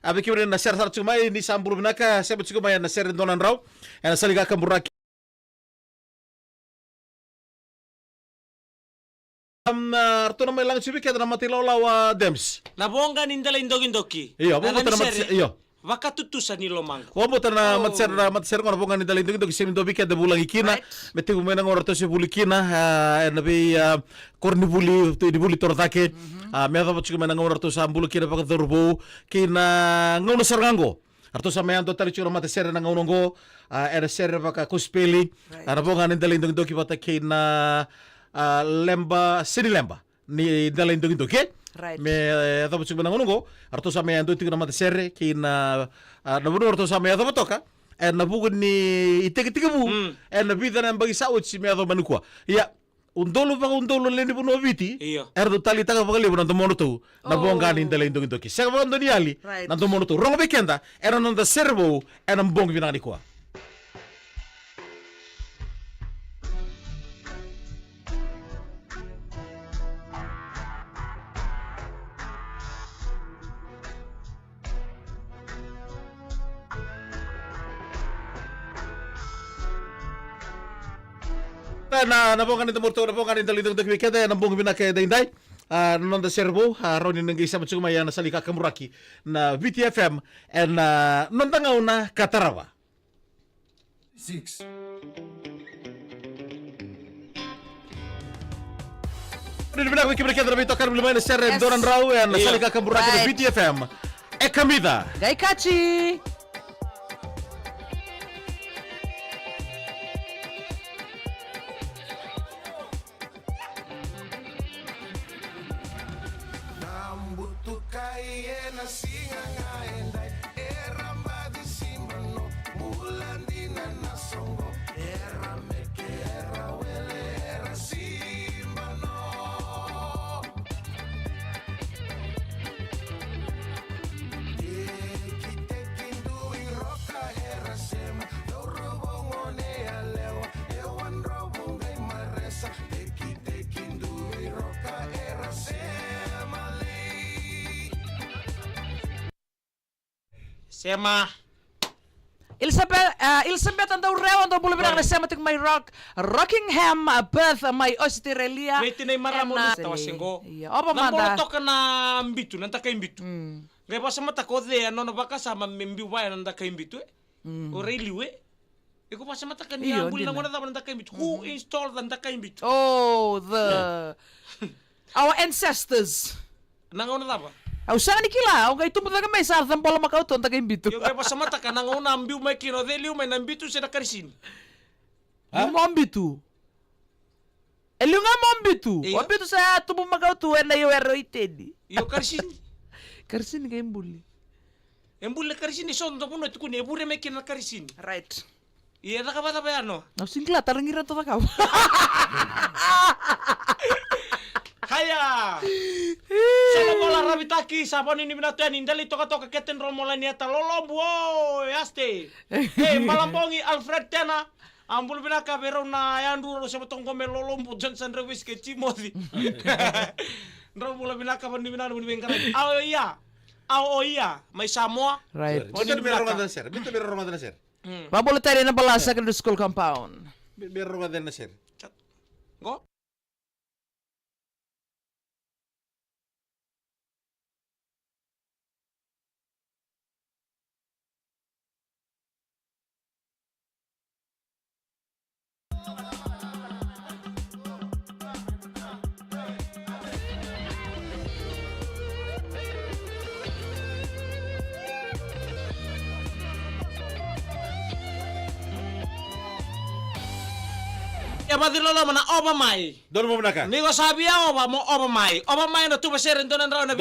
avec eu na ser sartsika mai ni sambulu binaka sebutsika mai na ser donan raw na saliga kamburaki artuna mai lang sibi kada matilaw lawa dems Nabonga nindala indoki. iyo bobo tana mat iyo Wakatutusan ni Lomang. Obo tana matser ngor bonga ni dalindog dog semi dobi kada bulang ikina meti kumena ngor to se bulikina nabi korni buli to di buli tortake me ado chika mena ngor to sambulu kina pak dorbo kina ngono sargango arto sa meando tali chura mata ser na ngonongo era ser pak kuspeli ara bonga ni dalindog dog kibata kina lemba sini lemba ni dalindog dog ke Right. Me ado chika mena ngonongo arto sa meando tigna mata ser kina na buno arto sa meado toka na bugun ni itik-itik bu na vida na bagi saud si meado manukwa ya undolo leni buno viti Iyo. erdo tali taga pagali buno mono tu na bonga ni ndele indo ki sa bondo ni ali Right. na mono tu rongo bekenda era non da servo era mbong vinani kwa na bonga ni temurto na bonga ni dalindog dog wikenda na bong binaka dai non da servo roni ngi sa mtsuma ya na salika kamuraki na VTFM and non da ngauna katarawa 6. Ini benar wiki berkata lebih tokar belum main share doran raw and Iya. salika kamuraki na Right. VTFM kamida Gaikachi! Sema. Elizabeth ang daw rewan daw bulu bilang na sematik may Rockingham Perth may Australia. Wait na maramo and, na tawasinggo. Iya, opa Nambolo manda. to ka na mbitu nanta kay mbitu. Gaya pa sa mata ko de ano na baka sa mamimbiwa nanta kay mbitu O really we. Iko pa sa mata ka niya Iyo, buli hindi na na. nanta nanta kay mbitu. Who installed nanta kay mbitu? Oh, our ancestors. Nangaw na ba? Au saan ni kila, au gay tumbo taga may sa tambol makauto taga imbito. Yo gaya pa sa mata ka nangaw na ambiu may kinodeliu may nambitu siya na karisin. Yung mombitu. Elu nga mombitu. Iyo. Mombitu sa tumbo makauto na yung eroited. Yo karisin. Karsin kay imbuli. Embule karisin iso ndo puno itu kuni ebure may kinal karisin. Right. Iya na ka ba tayo ano? Au singla tarangira to takaw. Kaya. Sala bola rabitaki sabon ini binatuan indali toka keten romolani ata lolo boy aste. Malambongi Alfred Tena. Ambul binaka bero na yandu ro sa tong gome lolo mo Johnson Rewis ke Timothy. Ndro mula binaka ban binana mun bengkara. Ao iya, may Samoa. Right. Bitu biar Ramadan share bitu biar Ramadan share Babolo tayo na bala sa school compound. biar Ramadan share Go. Ya pati lolo mana oba mai. don mo naka Ni ko sabi ako ba mo oba mai. Oba mai na tu ba seren donan raw na